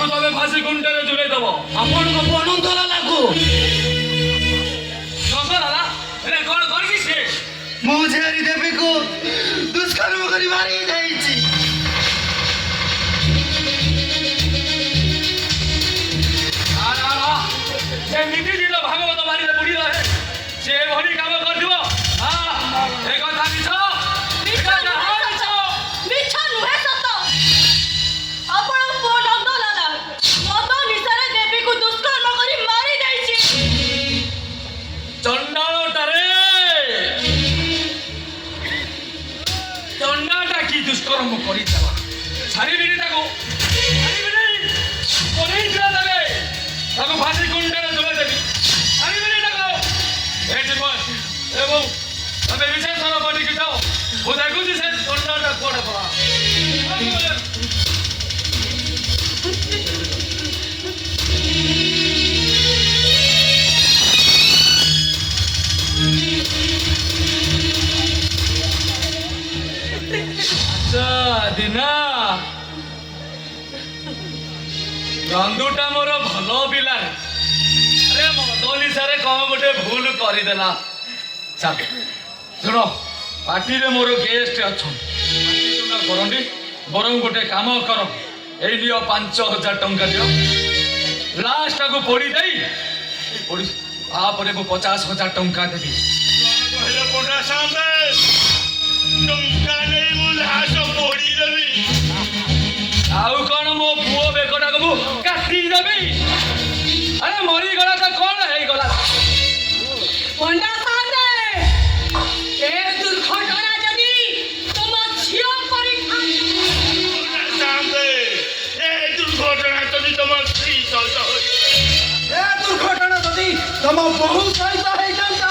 ତାକୁ ତମେ ଫାଶୀ କୁଣ୍ଡରେ ଝୁଲେଇ ଦବ। ଆପଣଙ୍କ ଅନନ୍ତ ଲାଲାକୁ ନନ୍ଦଲାଲା ଏରେ କଣ କରିଛି ସେ? ମୋ ଝିଆରୀ ଦେବୀକୁ ଦୁଷ୍କର୍ମ କରି ମାରି ଯାଇଛି। ସେମିତି ଦିନ ଭାଗବତ ବାଣୀରେ ବୁଡ଼ି ରହେ ସେ ଭଳି କାମ କରିଥିବ। ଏ କଥା ମିଛ ମିଛ ନୁହେଁ ସତ। ଆପଣଙ୍କ ପୁଅ ନନ୍ଦଲାଲା ମଦ ନିଶାରେ ଦେବୀକୁ ଦୁଷ୍କର୍ମ କରି ମାରି ଯାଇଛି। ଚଣ୍ଡାଳଟାରେ ଚଣ୍ଡାଟା କି ଦୁଷ୍କର୍ମ କରିଦେବା ଛାଡ଼ିବିନି ତାକୁ ପରେଇଥିଲା ଦେବେ ତାକୁ ଫାଶୀ କୁଣ୍ଡରେ ଝୁଲେଇ ଦେବି ଛାଡ଼ିବିନି ତାକୁ। ଏବଂ ତମେ ବିଶେଷଣ କରିକି ଯାଅ ମୁଁ ଦେଖୁଛି ସେ ଚଣ୍ଡାଟା କୁଆଡ଼େ ପଳା। ଦିନା ରନ୍ଦୁଟା ମୋର ଭଲ ପିଲା। ଆରେ ମଦ ନିଶାରେ କଣ ଗୋଟେ ଭୁଲ କରିଦେଲା। ଚାଲ ଶୁଣ ପାର୍ଟିରେ ମୋର ଗେଷ୍ଟ ଅଛନ୍ତି କରନ୍ତି ବରଂ ଗୋଟେ କାମ କର ଏଇ ନିଅ 5,000 ଟଙ୍କା ଦିଅ ଲାଷ୍ଟକୁ ପୋଡ଼ି ଦେଇ ତାପରେ ମୁଁ 50,000 ଟଙ୍କା ଦେବି। ଆଉ କଣ ମୋ ପୁଅ ବେକଟାକୁ ମୁଁ କାଟିଦେବି। ଆରେ ମରିଗଲା ତ କଣ ହେଇଗଲା। ପଣ୍ଡା ସାହେବ ଏ ଦୁର୍ଘଟଣା ଯଦି ତମ ଝିଅ କରିଥାନ୍ତେ ଏ ଦୁର୍ଘଟଣା ଯଦି ତମ ବୋହୂ ସହିତ ହେଇଥାନ୍ତା।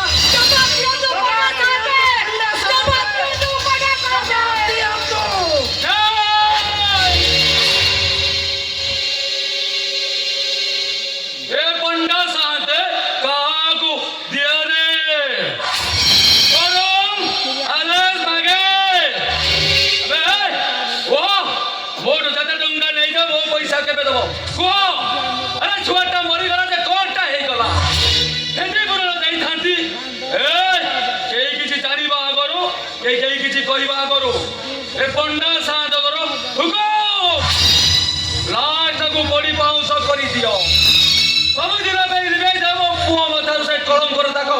ଛୁଆଟା ମରିଗଲା ଯେ କଣଟା ହେଇଗଲା କେତେ ଗୁଣ ଦେଇଥାନ୍ତି। କେହି କିଛି ଜାଣିବା ଆଗରୁ କେହି କିଛି କହିବା ଆଗରୁ ଏ ପଣ୍ଡା ସାହାଯ୍ୟର ଲାଷ୍ଟକୁ ପଡ଼ି ପାଉଁଶ କରିଦିଅ। ସବୁଦିନ ପାଇଁ ରିବେଇ ଦେବ ପୁଅ ମଥାରୁ ସେ କଳଙ୍କର ତାକୁ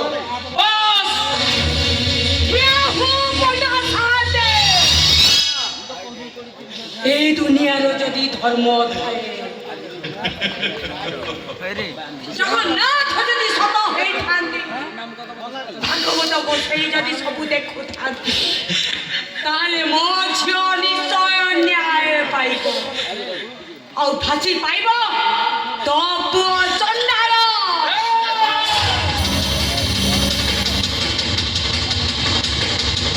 এই দুনিয়ার যদি ধর্ম থাকে জগন্নাথ যদি সত হইথাନ୍ତି ভাগবত বসেই যদি ସବୁ ଦେଖୁଥାନ୍ତି ତାହେଲେ ମୋ ଝିଅ ନିଶ୍ଚୟ ନ୍ୟାୟ ପାଇବ ଆଉ ଫାଶୀ ପାଇବ ତୋ ପୁଅ ଚଣ୍ଡାଳ।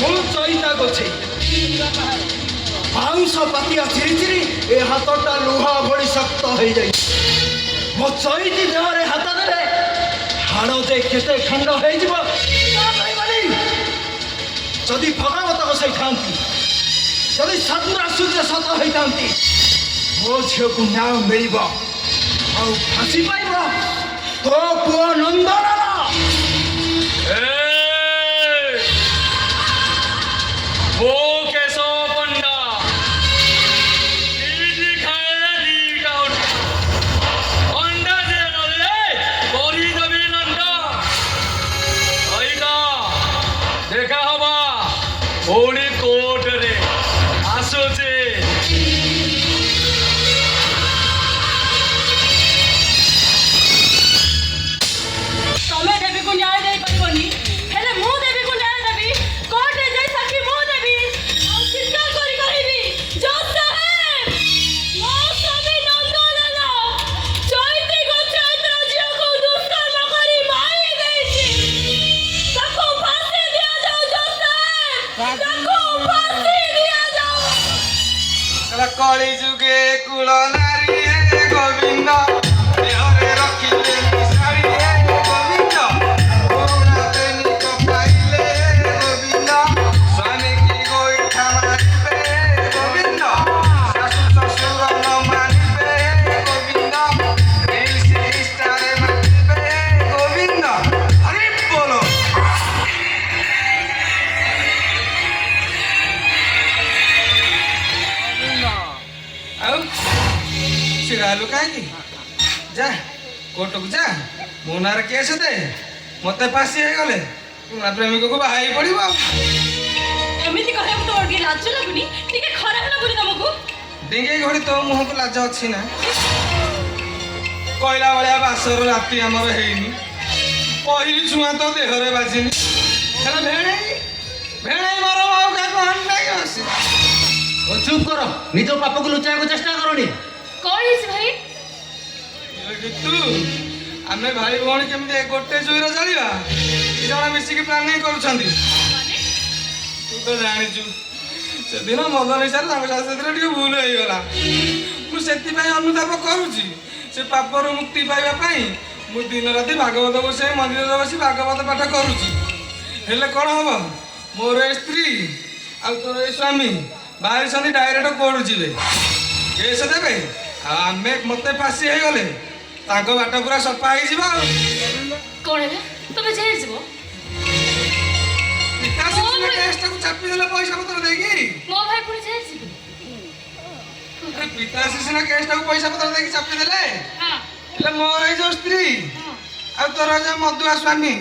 ମୁଁ ଚଇତା ଗଛେ ବାଉଁଶ ପାତିଆ ଚିରି ଚିରି ଏ ହାତଟା ଲୁହା ଭଳି ଶକ୍ତ ହେଇଯାଇଛି। ମୋ ଚଇତି ଦେହରେ ହାତ ଦେଲେ ହାଡ଼ ଯେ କେତେ ଖଣ୍ଡ ହେଇଯିବ ଯଦି ଭଗବତ ବସେଇଥାନ୍ତି ଯଦି ସତୁରା ସୂର୍ଯ୍ୟ ସତ ହେଇଥାନ୍ତି ମୋ ଝିଅକୁ ନ୍ୟାୟ ମିଳିବ ଆଉ ଫାଶୀ ପାଇବ ତୋ ପୁଅ ନନ୍ଦଲାଲ। ପୁଣି କୋର୍ଟରେ ଆସୁଛି। ତମେ ଦେବୀକୁ ନ୍ୟାୟ ଦେଇପାରିବନି ହେଲେ ମୁଁ ଦେବୀକୁ ନ୍ୟାୟ ଦେବି। କୋର୍ଟରେ ଯାଇ ସାକ୍ଷୀ ମୁଁ ଦେବି ଆଉ ଚିତ୍କାର କରି କହିବି ଜଜ୍ ସାହେବ ମୋ ସ୍ୱାମୀ ନନ୍ଦଲାଲ ଚଇତି ଗୋଚ୍ଛାଇତର ଝିଅକୁ ଦୁଷ୍କର୍ମ କରି ମାରି ଦେଇଛି। ତାକୁ ଫାଶୀ ଦିଆଯାଉ ଜଜ୍ ସାହେବ, ତାକୁ ଫାଶୀ ଦିଆଯାଉ। କଳି ଯୁଗେ କୁଳ ନାରୀ ହେ ଗୋବିନ୍ଦ ଦେହରେ ରଖିଲେ ଶାଢ଼ୀ ହେ ଗୋବିନ୍ଦ ପୁରୁଣା ପ୍ରେମିକ ପାଇଲେ ଗୋବିନ୍ଦ ସ୍ୱାମୀ କି ଗୋଇଠା ମାରିବେ ଗୋବିନ୍ଦ ଶାଶୁ ଶ୍ୱଶୁର ନ ମାରିବେ ଗୋବିନ୍ଦ ଛିଡ଼ା ହେଲୁ କାହିଁକି? ଯା କୋର୍ଟକୁ ଯା, ମୋ ନାଁରେ କେସ୍ ଦେ, ମତେ ଫାଶୀ ହେଇଗଲେ ପୁରୁଣା ପ୍ରେମିକକୁ ବାହା ହେଇ ପଡ଼ିବ। ଏମିତି କହିବାକୁ ତମର ଟିକେ ଲାଜ ଲାଗୁନି? ଟିକେ ଖରାପ ଲାଗୁନି ତମକୁ? ଡିଙ୍ଗେଇ ଘଡ଼ି ତୋ ମୁହଁକୁ ଲାଜ ଅଛି ନା? କହିଲା ଭଳିଆ ବାସର ରାତି ଆମର ହେଇନି, ପହିଲି ଛୁଆଁ ତ ଦେହରେ ବାଜିନି, ହେଲେ ଭେଣେଇ ମର ଆଉ କାହାକୁ ଅନାଇ ବସି। ଚୁପ୍ କର, ନିଜ ପାପକୁ ଲୁଚାଇବାକୁ ଚେଷ୍ଟା କରନି। କଣ ହେଇଛି ଭାଇ? ତୁ ଆମେ ଭାଇ ଭଉଣୀ କେମିତି ଗୋଟେ ଚୁଇର ଚଳିବା, ଦି ଜଣ ମିଶିକି ପ୍ଲାନିଂ କରୁଛନ୍ତି। ମାନେ ତୁ ତ ଜାଣିଛୁ ସେଦିନ ମଦ ନିଶାରେ ତାଙ୍କ ସାଥିରେ ଟିକେ ଭୁଲ ହେଇଗଲା। ମୁଁ ସେଥିପାଇଁ ଅନୁତାପ କରୁଛି। ସେ ପାପରୁ ମୁକ୍ତି ପାଇବା ପାଇଁ ମୁଁ ଦିନ ରାତି ଭାଗବତ ବସାଇ ମନ୍ଦିରରେ ବସି ଭାଗବତ ପାଠ କରୁଛି। ହେଲେ କ'ଣ ହବ, ମୋର ଏ ସ୍ତ୍ରୀ ଆଉ ତୋର ଏ ସ୍ୱାମୀ ବାହାରିଛନ୍ତି ଡାଇରେକ୍ଟ କୋର୍ଟ ଯିବେ, କେସ୍ ଦେବେ, ଆଉ ଆମେ ମତେ ଫାଶୀ ହେଇଗଲେ ତାଙ୍କ ବାଟ ପୁରା ସଫା ହେଇଯିବ। ଆଉ କଣ ହେଲା? ତମେ ଜେଲ୍ ଯିବ? କେସ୍ଟାକୁ ଚାପି ଦେଲେ ପଇସା ପତ୍ର ଦେଇକି। ମୋ ଭାଇ ପୁଣି ଜେଲ୍ ଯିବ? ପିତାଶ୍ରୀ ସିନା କେସ୍ଟାକୁ ପଇସା ପତ୍ର ଦେଇକି ଚାପି ଦେଲେ, ହଁ ହେଲେ ମୋର ଏଇ ଯୋଉ ସ୍ତ୍ରୀ ଆଉ ତୋର ଯୋଉ ମଦୁଆ ସ୍ୱାମୀ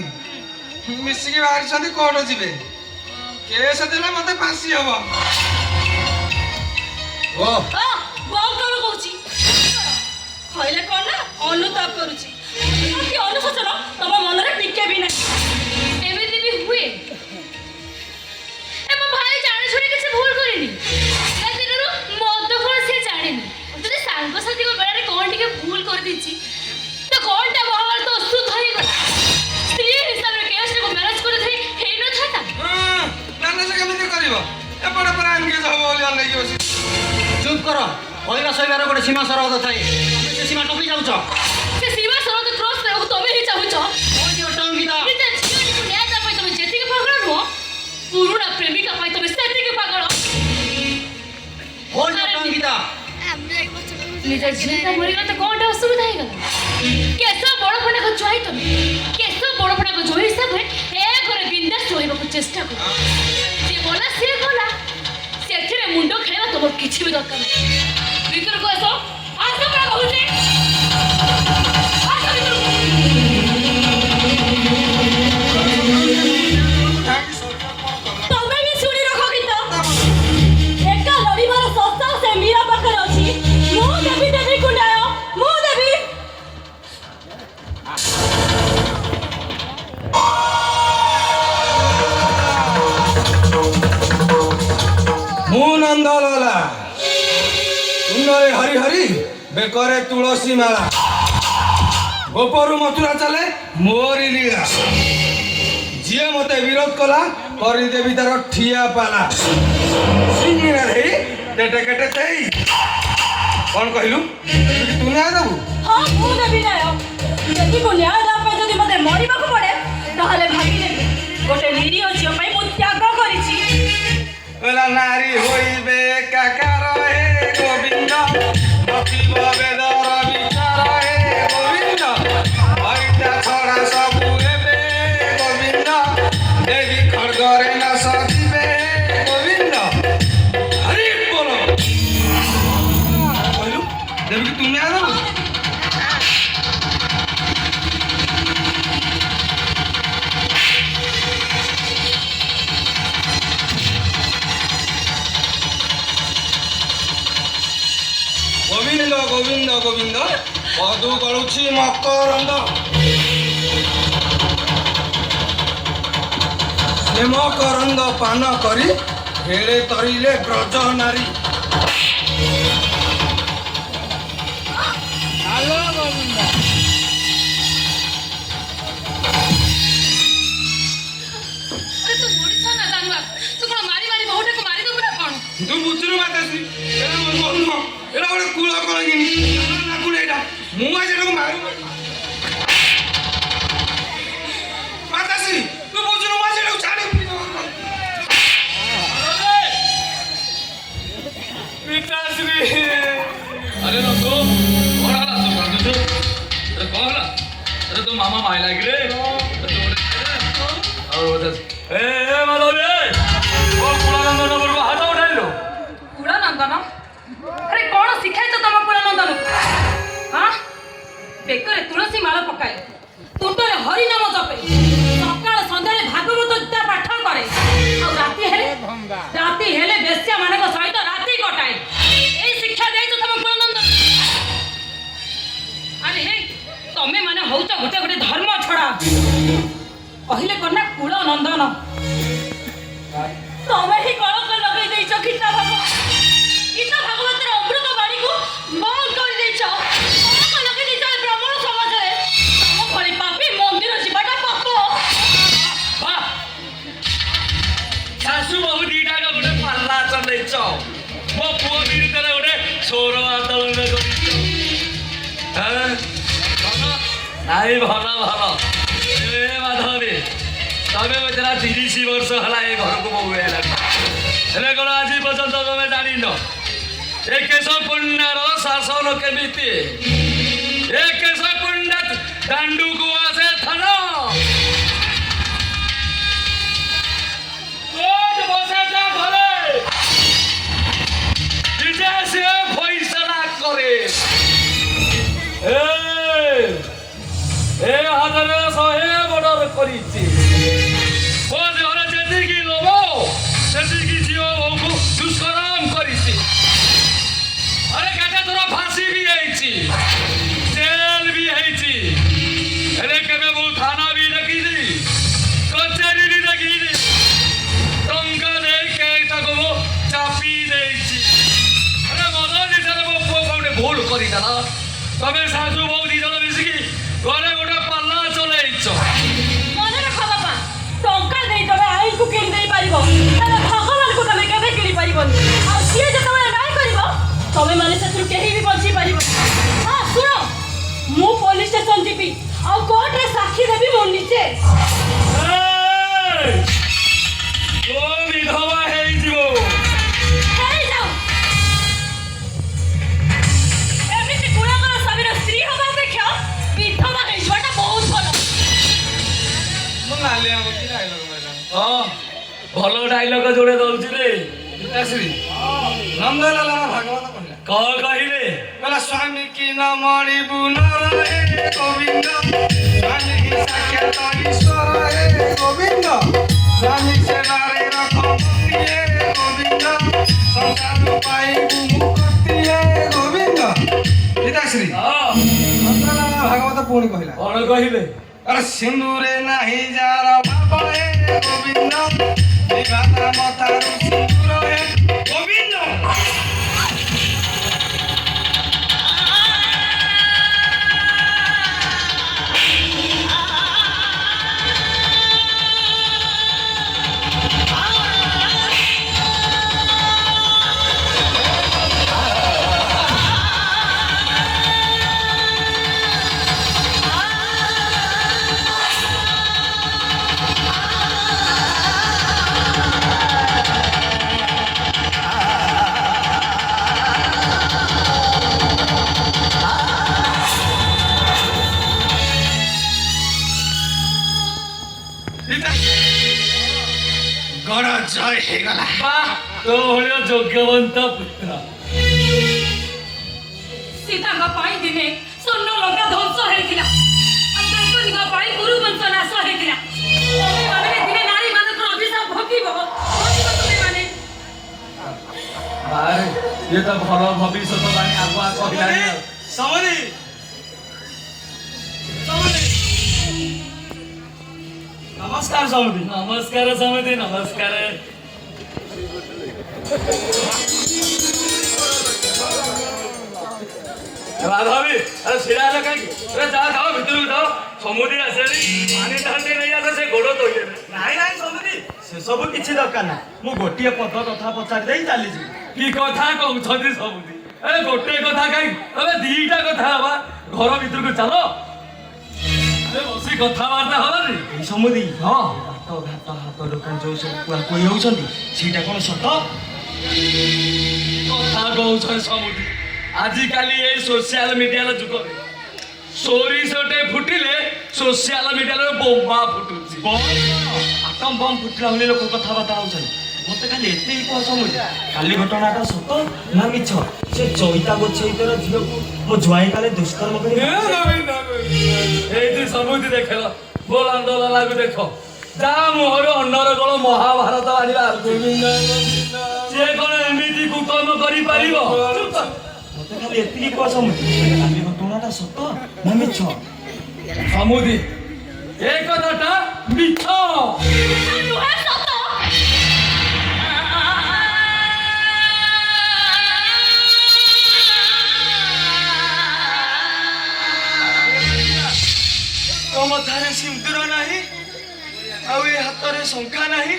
ମିଶିକି ବାହାରିଛନ୍ତି କୋର୍ଟ ଯିବେ, କେସ୍ ଦେଲେ ମତେ ଫାଶୀ ହବ। ବହୁତ କଣ କହୁଛି? କହିଲେ କଣ ନା ଅନୁତାପ କରୁଛି, କି ଅନୁଶୋଚନ ତମ ମନରେ ଟିକେ ବି ନାହିଁ। ଏମିତି ବି ହୁଏ? ମୋ ଭାଇ ଜାଣି ଶୁଣି କିଛି ଭୁଲ କରିନି, ଦିନରୁ ମଦ କଣ ସେ ଜାଣିନି। ଯଦି ସାଙ୍ଗସାଥିଙ୍କ ବେଳରେ କଣ ଟିକେ ଭୁଲ କରିଦେଇଛି ତ କଣଟା ମହାଭାରତ ଅଶୁଦ୍ଧ ହେଇଗଲା? ସ୍ତ୍ରୀ ହିସାବରେ କେସ୍ଟାକୁ ମ୍ୟାରେଜ କରିଦେଇ ହେଇନଥାନ୍ତା? ମ୍ୟାନେଜ କେମିତି କରିବ? ଏପଟେ ପୁରା ଏନଗେଜ ହବ ବୋଲି ଅନେଇକି ବସି। ଚୁପ୍ କର, କହିବା ସହିବାର ଗୋଟେ ସୀମା ସରହଦ ଥାଏ, ତମେ ସେ ସୀମା ଟପି ଯାଉଛ। ସେ ସୀମା ସରହଦ କ୍ରସ କରିବାକୁ ତମେ ହିଁ ଚାହୁଁଛ? ନିଜ ଝିଅଟିକୁ ନ୍ୟାୟ ଦେବା ପାଇଁ ତମେ ଯେତିକି ପାଗଳ ନୁହଁ, ପୁରୁଣା ପ୍ରେମିକା ପାଇଁ ତମେ ସେତିକି ପାଗଳ। ନିଜ ଝିଅଟା ମରିଗଲା ତ କଣଟା ଅସୁବିଧା ହେଇଗଲା? କେଶ ବଡ଼ପଣାଙ୍କ ଜୟ ତମେ, କେଶ ବଡ଼ପଣାଙ୍କ ଜୟ ହିସାବରେ ଏ ଘରେ ବିନ୍ଦାସ ରହିବାକୁ ଚେଷ୍ଟା କର। ଯିଏ ଗଲା ସିଏ ଗଲା, ସେଥିରେ ମୁଣ୍ଡ ଖେଳିବା ତମର କିଛି ବି ଦରକାର ନାହିଁ। ଭିତରକୁ ଆସ, ଆସ ପରା କହୁଛି, ଆସ ଭିତରକୁ। ତମେ ବି ଶୁଣି ରଖ ଗୀତ, ଏକା ଲଢ଼ିବାର ଶସ୍ତା ସେ ମୀରା ପାଖରେ ଅଛି। ମୁଁ ଦେବି ଦେବୀକୁ ନ୍ୟାୟ, ମୁଁ ଦେବି। ମୁଁ ନନ୍ଦଲାଲା, ତୁଣ୍ଡରେ ହରି ହରି, ବେକରେ ତୁଳସୀ ମାଳା, ଗୋପରୁ ମଥୁରା ଚାଲେ ମୋରି ଲୀଳା। ଯିଏ ମତେ ବିରୋଧ କଲା କରିଦେବି ତାର ଠିଆ ପାଲା। ସିଙ୍ଗିଣା ଦେଇ କେଟେ କେଟେ ଦେଇ। କ'ଣ କହିଲୁ? ତୁ ନ୍ୟାୟ ଦେବୁ? ହଁ ମୁଁ ଦେବି ନ୍ୟାୟ। ଦେବୀକୁ ନ୍ୟାୟ ଦେବା ପାଇଁ ଯଦି ମତେ ମରିବାକୁ ପଡ଼େ ତାହେଲେ ଭାବିନେବି ଗୋଟେ ନିରୀହ ଝିଅ ପାଇଁ ମୁଁ ତ୍ୟାଗ କରିଛି। କହିଲା ନାରୀ ହୋଇବେ କାକାର ହେ ଗୋବିନ୍ଦ, ନଥିବ ବେଦର ବିଚାର ହେ ଗୋବିନ୍ଦ, ହଇତା ଛଡ଼ା ସବୁ ହେବେ ଗୋବିନ୍ଦ, ଦେବୀ ଖଡ଼ଗରେ ନ ସଜିବେ ଗୋବିନ୍ଦ। ହରି ବୋଲ। କହିଲୁ ଦେବୀକୁ ତୁ ନ୍ୟାୟ ଦେବୁ? ଗୋବିନ୍ଦ ଗୋବିନ୍ଦ ଗୋବିନ୍ଦ, ମଧୁ ଗଳୁଛି ମକରନ୍ଦ, ସେ ମକରନ୍ଦ ପାନ କରି ହେଳେ ତରିଲେ ବ୍ରଜ ନାରୀ। ଆରେ ତୁ ଓଡ଼ିଶା ନା ଜାନୁଆ, ତୁ କଣ ମାରି ମାରି ବହୁଟାକୁ ମାରିଦେବୁ ନା କଣ? ତୁ ବୁଝୁନୁ ମାତାଶ୍ରୀ, ଏଟା ମୋ ନୁହଁ, ଏଟା ଗୋଟେ କୂଳ କଳଙ୍ଗିନି ନାକୁଡ। ଏଇଟା ମୁଁ ଆଜି ଏଟାକୁ ମାରୁ ମାତାଶ୍ରୀ, ତୁ ବୁଝୁନୁ ମୁଁ ଆଜି ଏଟାକୁ ଛାଡ଼ି ପିତାଶ୍ରୀ। अरे नंदू कौन हला तू कांदुଛୁ? अरे कौन हला? अरे तो मामा माय लागिले और बता ए माधवी ओ कुलानंदन नंबर हाथ उठाइलो। କୁଳ ନନ୍ଦନ? ଆରେ କଣ ଶିଖାଇଛ ତମ କୁଳ ନନ୍ଦନକୁ? ପକାଏ ତୁଣ୍ଡରେ ହରି ନାମ ଜପେ ସକାଳ ସନ୍ଧ୍ୟାରେ ଭାଗବତ ଗୀତା ପାଠ କରେ ଆଉ ରାତି ହେଲେ ବେଶ୍ୟା ମାନଙ୍କ ସହିତ ରାତି କଟାଏ ଏଇ ଶିକ୍ଷା ଦେଇଛୁ ତମ କୁଳନନ୍ଦ ଆରେ ହେ ତମେ ମାନେ ହଉଛ ଗୋଟେ ଗୋଟେ ଧର୍ମ ଛଡା କହିଲେ କନା କୁଳ ନନ୍ଦନ ତମେ ହିଁ କଳଙ୍କ ଲଗେଇ ଦେଇଛ ଗୀତା ଭାଗବତର ଅମୃତ ବାଣୀକୁ ବନ୍ଦ କରିଦେଇଛ କଳଙ୍କ ଲଗେଇ ଦେଇଛ ଏ ବ୍ରାହ୍ମଣ ସମାଜରେ ତମ ଭଳି ପାପୀ ମନ୍ଦିର ଯିବାଟା ପାପ ଶାଶୁ ବହୁ ଦିଟାକ ଗୋଟେ ପାଲା ଚଲେଇଛ ମୋ ପୁଅ ବିରୁଦ୍ଧରେ ଗୋଟେ ସ୍ୱର ଆନ୍ଦୋଳନ କରିଛ ନାଇଁ ଭଲ ଏ ମାଧବୀ ତମେ ବେଚାରା 30 ବର୍ଷ ହେଲା ଏ ଘରକୁ ବୋହୂ ହେଲାଣି ହେଲେ କ'ଣ ଆଜି ପର୍ଯ୍ୟନ୍ତ ତମେ ଜାଣିନ ଏ କେଶ ପୁଣ୍ୟର ଶାସନ କେମିତି ଏ କେଶ ପୁଣ୍ୟ ଦାଣ୍ଡୁକୁ ଆସେ ଥାନ কোর্ট বসেছে ঘরে নিজে সে ফয়সালা করে এ হাজারে 100 বর্ডার করিছে ও ঘরে যেদিকে লোভ সেদিকে ঝিও বউকে দুষ্কর্ম করিছে আরে কেটে তোর ফাঁসি বি হয়েছি জেল বি হয়েছি এরে কেবে বউ থানা বি ডাকিছি কচেরি বি ডাকিছি ଟଙ୍କା ଦେଇ କେଟାକୁ ଚାପି ଦେଇଛି ଆରେ ମଦ ନିଶାରେ ମୋ ପୁଅ ଗୋଟେ ଭୁଲ କରିଦେଲା ତମେ ଶାଶୁ ବୋଉ 2 ଜଣ ମିଶିକି ଘରେ ଗୋଟେ ପାଲା ଚଲେଇଛ ମନେ ରଖ ବାପା ଟଙ୍କା ଦେଇ ତମେ ଆଇନକୁ କିଣି ଦେଇ ପାରିବ ହେଲେ ଭଗବାନଙ୍କୁ ତମେ କେବେ କିଣି ପାରିବନି ଆଉ ସିଏ ଯେତେବେଳେ ନ୍ୟାୟ କରିବ ତମେ ମାନେ ସେଥିରୁ କେହି ବି ବଞ୍ଚି ପାରିବ ହଁ ଶୁଣ ମୁଁ ପୋଲିସ ଷ୍ଟେସନ ଯିବି ଆଉ କୋର୍ଟରେ ସାକ୍ଷୀ ଦେବି ମୁଁ ନିଜେ ତୋ ବିଧବା ହେଇଯିବ ହେଇଯାଉ ଏମିତି ଗୁଣକର ସ୍ୱାମୀର ସ୍ତ୍ରୀ ହବା ଅପେକ୍ଷା ବିଧବା ହେଇଯିବାଟା ବହୁତ ଭଲ ମୁଁ ନାଲିଆ ମୁଖୀ ଡାଇଲଗ କହିଲା ହଁ ଭଲ ଡାଇଲଗ ଯୋଡ଼େ ଦଉଛି ରେ ପିତାଶ୍ରୀ ନନ୍ଦଲାଲ ଭାଗବତ କହିଲା କଣ କହିଲେ କହିଲା ସ୍ୱାମୀ କି ନ ମଣିବୁ ନର ହେ ଗୋବିନ୍ଦ ସ୍ୱାମୀ କି ସାକ୍ଷାତ ଈଶ୍ୱର ହେ ଗୋବିନ୍ଦ ସ୍ୱାମୀ ସେବାରେ ରଖ ମୁକ୍ତି ହେ ଗୋବିନ୍ଦ ସଂସାର ପାଇବୁ ମୁକ୍ତି ହେ ଗୋବିନ୍ଦ ପିତାଶ୍ରୀ ନନ୍ଦଲାଲ ଭାଗବତ ପୁଣି କହିଲା କଣ କହିଲେ अरे सिंदूरे नहीं जार बाबा है गोविंद विवादा मतारु सिंदूर है गोविंद गण जय हे गला ବାଃ ତୋ ଭଳିଆ ଯୋଗ୍ୟବନ୍ତ ପୁତ୍ର ସୀତାଙ୍କ ପାଇଁ ଦିନେ ସ୍ୱର୍ଣ୍ଣ ଲଙ୍କା ଧ୍ୱଂସ ହେଇଥିଲା ଆଉ ତାଙ୍କଙ୍କ ପାଇଁ ଗୁରୁବଂଶ ନାଶ ହେଇଥିଲା ତମେ ମାନେ ଦିନେ ନାରୀ ମାନଙ୍କର ଅଭିଶାପ ଭୋଗିବ ତମେ ମାନେ ଆରେ ଇଏ ତ ଭଲ ଭବିଷ୍ୟତ ବାଣୀ ଆଗୁଆ କହିଲାଣି ଆଉ समरी नमस्कार समरी ନମସ୍କାର ସମିତି ନମସ୍କାର ମାଧବୀ ଆରେ ଛିଡ଼ା ହେଲେ କାହିଁକି ଆରେ ଯାଅ ଯାଅ ଭିତରକୁ ଯାଅ ସମୁଦ୍ର ଆସିଲାଣି ପାଣି ଢାଳି ନେଇ ଆସ ସେ ଗୋଡ଼ ଧୋଇଦେବେ ନାଇଁ ନାଇଁ ସମୁଦି ସେସବୁ କିଛି ଦରକାର ନାହିଁ ମୁଁ ଗୋଟିଏ ପଦ କଥା ପଚାରି ଦେଇ ଚାଲିଯିବି କି କଥା କହୁଛନ୍ତି ସମୁଦ୍ର ଆରେ ଗୋଟେ କଥା କାହିଁକି ତମେ ଦିଟା କଥା ହବା ଘର ଭିତରକୁ ଚାଲ ବସି କଥାବାର୍ତ୍ତା ହବାନି ଏଇ ସମୁଦି ହଁ ବାଟ ଘାଟ ହାତ ଦୋକାନ ଯୋଉ ସବୁ କୁହାକୁହି ହଉଛନ୍ତି ସେଇଟା କଣ ସତ କଥା କହୁଛନ୍ତି ସମୁଦ୍ର ଆଜିକାଲି ଏଇ ସୋସିଆଲ ମିଡିଆର ଯୁଗରେ ସୋରିଷଟେ ଫୁଟିଲେ ସୋସିଆଲ ମିଡିଆରେ ବୋମା ଫୁଟୁଛି ଆଟମ ବମ୍ ଫୁଟିଲା ଭଳି ଲୋକ କଥାବାର୍ତ୍ତା ହଉଛନ୍ତି মতে খালি এতেই কহ সমুদ্র কালি ঘটনাটা সত না মিছ সে চৈতা গোছাইতের ঝিଅକୁ ମୋ ଜ୍ୱାଇଁ କାଳେ ଦୁଷ୍କର୍ମ କରି এইটি সমুদ্র দেখল বল আন্দোলন লাগু দেখ যা মোহর অন্নর গল মহাভারত আনিবা সে কোন এমিতি কুকর্ম করি পারিব মতে খালি এতিকি কহ সমুদ্র কালি ঘটনাটা সত না মিছ সমুদ্র এই কথাটা মিছ ନୁହେଁ ସତ ତମ ଥାରେ ସିନ୍ଦୁର ନାହିଁ ଆଉ ଏ ହାତରେ ଶଙ୍ଖା ନାହିଁ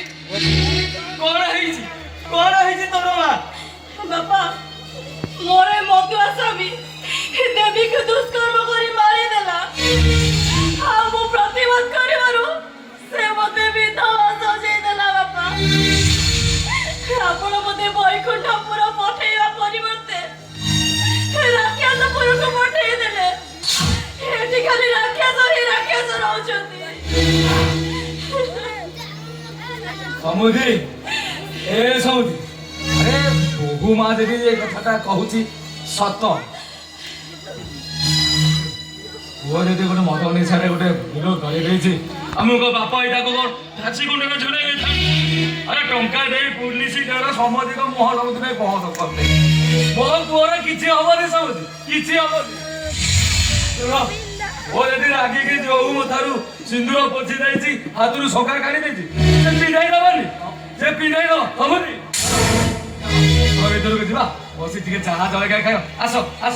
କଣ ହେଇଛି ତୋର ମା ବାପା ମୋର ଏ ମଦୁଆ ସ୍ୱାମୀ ଦେବୀକୁ ଦୁଷ୍କର୍ମ କରି ମାରିଦେଲା ଆଉ ମୁଁ ପ୍ରତିବାଦ କରିବାରୁ ସେ ମୋତେ ବିଧବା ସଜେଇଦେଲା ବାପା ଆପଣ ମୋତେ ବୈକୁଣ୍ଠପୁର ପଠେଇବା ପରିବର୍ତ୍ତେ ରାକ୍ଷସପୁରକୁ ପଠେଇ ଦେଲେ ଏଠି ଖାଲି ରାକ୍ଷସ ହିଁ ରାକ୍ଷସ ରହୁଛନ୍ତି ସମୁଦ୍ରୀ ଏ ସମୁଦ୍ରୀ ଆରେ ବହୁ ମା ଯଦି ଏ କଥାଟା କହୁଛି ସତ ପୁଅ ଯଦି ଗୋଟେ ମଦ ନିଶାରେ ଗୋଟେ ଭୁଲ କରି ଦେଇଛି ଆମକୁ ବାପ ଏଇଟାକୁ ଫାଶୀ ଗୁଣ୍ଡରେ ଝୁଲେଇ ଦେଇଥାନ୍ତି ଆରେ ଟଙ୍କା ଦେଇ ପୁଲିସ ଦେହର ସମଧିକ ମୁହଁ ସବୁଥିପାଇଁ ବହସ କରିଦେ ମୋ ପୁଅର କିଛି ହବନି ସମୁଦ୍ରୀ କିଛି ହବନି ଓ ଯଦି ରାଗିକି ଯୋଉ ଠାରୁ ସିନ୍ଦୁର ପୋଛି ଦେଇଛି ହାତରୁ ଶଙ୍ଖା କାଢି ଦେଇଛି ସେ ପିନ୍ଧାଇ ଦବନି ସେ ପିନ୍ଧାଇ ଦବ ସମୁଦ୍ରୀ ଭିତରକୁ ଯିବା ବସି ଟିକେ ଚାହା ଜଳଖିଆ ଖାଇବ ଆସ ଆସ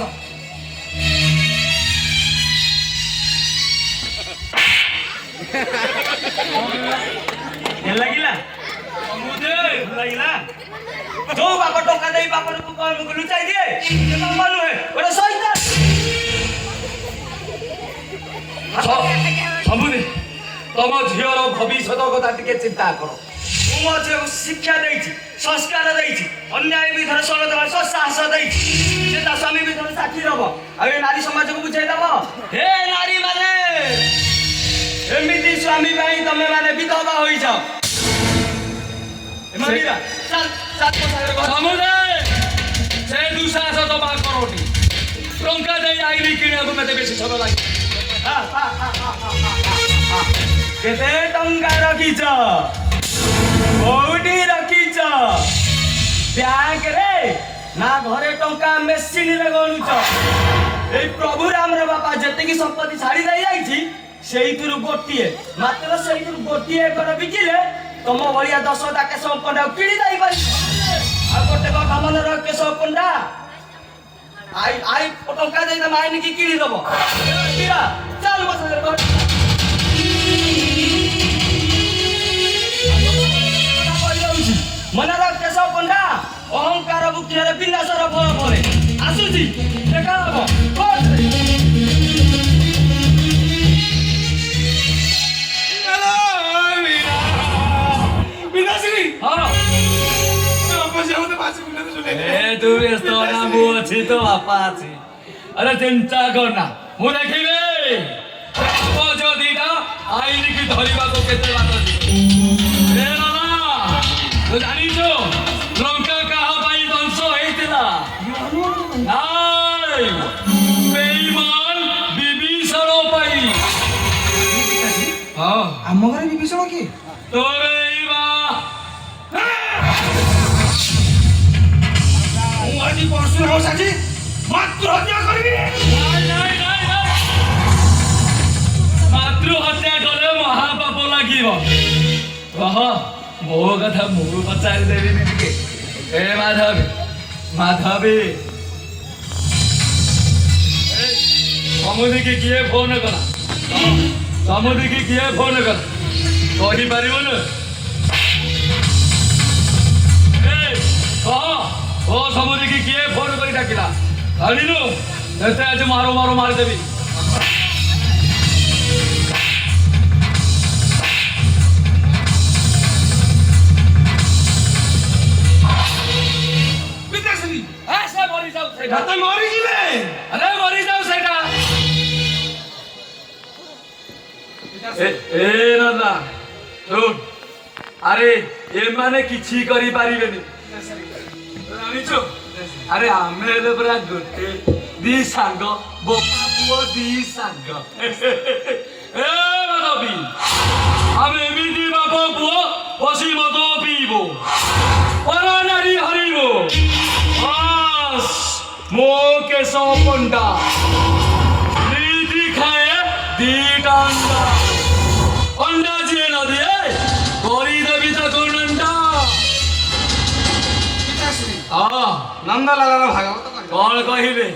ଲାଗିଲା ଲାଗିଲା ଯୋଉ ବାପ ଟଙ୍କା ଦେଇ ବାପକୁ କର୍ମକୁ ଲୁଚାଇ ଦିଏ ସେ ବାପା ନୁହେଁ ଗୋଟେ ସଇତାନ ସମୁଦ୍ରୀ ତମ ଝିଅର ଭବିଷ୍ୟତ କଥା ଟିକେ ଚିନ୍ତା କର ମୁଁ ମୋ ଝିଅକୁ ଶିକ୍ଷା ଦେଇଛି ସଂସ୍କାର ଦେଇଛି ଅନ୍ୟାୟ ବିରୁଦ୍ଧରେ ସ୍ୱର ଦେବାର ସାହସ ଦେଇଛି ସେ ତା ସ୍ୱାମୀ ବିରୁଦ୍ଧରେ ସାକ୍ଷୀ ଦବ ଆଉ ଏ ନାରୀ ସମାଜକୁ ବୁଝେଇ ଦବ ହେ ନାରୀ ମାନେ ଏମିତି ସ୍ୱାମୀ ପାଇଁ ତମେ ମାନେ ବିଧବା ହୋଇଯାଅ ସମୁଦ୍ରୀ ସେ ଦୁଃସାହସ ଦବା କରଟି ଟଙ୍କା ଦେଇ ଆଇଲି କିଣିବାକୁ ମତେ ବେଶୀ ସମୟ ଲାଗେ କେତେ ଟଙ୍କା ରଖିଛ କୋଉଠି ରଖିଛ ବ୍ୟାଙ୍କରେ ନା ଘରେ ଟଙ୍କା ମେସିନରେ ଗଣୁଛ ଏଇ ପ୍ରଭୁ ରାମର ବାପା ଯେତିକି ସମ୍ପତ୍ତି ଛାଡ଼ି ଦେଇ ଯାଇଛି ସେଇଥିରୁ ଗୋଟିଏ ମାତ୍ର ସେଇଥିରୁ ଗୋଟିଏ ଏକର ବିକିଲେ ତମ ଭଳିଆ 10ଟା କେଶବ ପଣ୍ଡା କିଣି ଦେଇପାରିବ ଆଉ ଗୋଟେ କଥା ମନେ ରଖ କେଶବ ପଣ୍ଡା ଆଇ ଟଙ୍କା ଦେଇ ତମେ ଆଇନିକି କିଣିଦବ ଚାଲ ମୋ ସାଙ୍ଗରେ ମନେ ରଖ କେଶବ ପଣ୍ଡା ଅହଙ୍କାର ବୃକ୍ଷରେ ବିନାଶର ଫଳ ଫଳେ ଆସୁଛି ଦେଖା ହବ ତୁ ବ୍ୟସ୍ତ ନା ମୁଁ ଅଛି ତ ବାପା ଅଛି ଆରେ ଚିନ୍ତା କରନା ମୁଁ ଦେଖିବି ଦିଟା ଆଇନିକି ଧରିବାକୁ କେତେ ବାଟ ତୁ ଜାଣିଛୁ ଲଙ୍କା କାହା ପାଇଁ ଧ୍ୱଂସ ହେଇଥିଲା ବେଇମାନ ବିଭୀଷଣ ପାଇଁ ହଁ ଆମ ଘରେ ବିଭୀଷଣ କିଏ ତୋର ଏଇ ବା ମୁଁ ଆଜି ପରଶୁରାମ ସାଜି ମାତୃ ହତ୍ୟା କରିବି ମାତୃ ହତ୍ୟା କଲେ ମହାପାପ ଲାଗିବ କହ ମୋ କଥା ମୁଁ ପଚାରି ଦେବିନି ଟିକେ ଏ ମାଧବୀ ସମୁଦ୍ରୀକି କିଏ ଫୋନ କଲା ସମୁଦ୍ରୀକି କିଏ ଫୋନ କଲା କହିପାରିବୁନି କହ ଓ ସମୁଦ୍ରୀକି କିଏ ଫୋନ କରି ଡାକିଲା ଜାଣିନୁ ଏତେ ଆଜି ମାରୁ ମାରିଦେବି ମରିଯିବେ ଆରେ ମରିଯାଉ ସେଇଟା ଏ ନନ୍ଦା ଶୁଣ আরে এমানে কিছু করি পারিবেনি জানিছো আরে আমি হেলে পুরা গোটে দি সাঙ্গ বোপা পুଅ দি সাঙ্গ এ মাধবী আমি এমিতি বাপ পুଅ বসি মদ পিইব পর নারী হরিব বাস ମୋ କେଶ ପଣ୍ଡା नीति खाए दीटा अंडा अंडा जिए न दिए କରିଦେବି ତାକୁ ନଣ୍ଡା ପିତାଶ୍ରୀ ହଁ ନନ୍ଦଲାଲର ଭାଗବତ କରିବ କଣ କହିବେ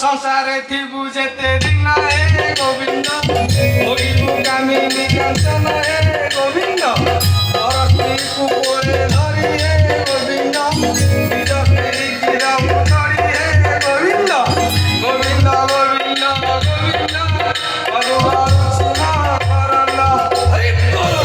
ସଂସାରେ ଥିବୁ ଯେତେ ଦିନ ହେ ଗୋବିନ୍ଦ ହୋଇବୁ କାମିନୀ କାଞ୍ଚନ ହେ ଗୋବିନ୍ଦ ସରସ୍ୱତୀକୁ କୋଳେ ଧରି ହେ ଗୋବିନ୍ଦ ନିଜ କେହି ଚିର ମୁଦଳି ହେ ଗୋବିନ୍ଦ ଗୋବିନ୍ଦ ଗୋବିନ୍ଦ ଗୋବିନ୍ଦ ଭଗବାନ ସୀମା କରନ୍ଦ ହରି ବୋଲ।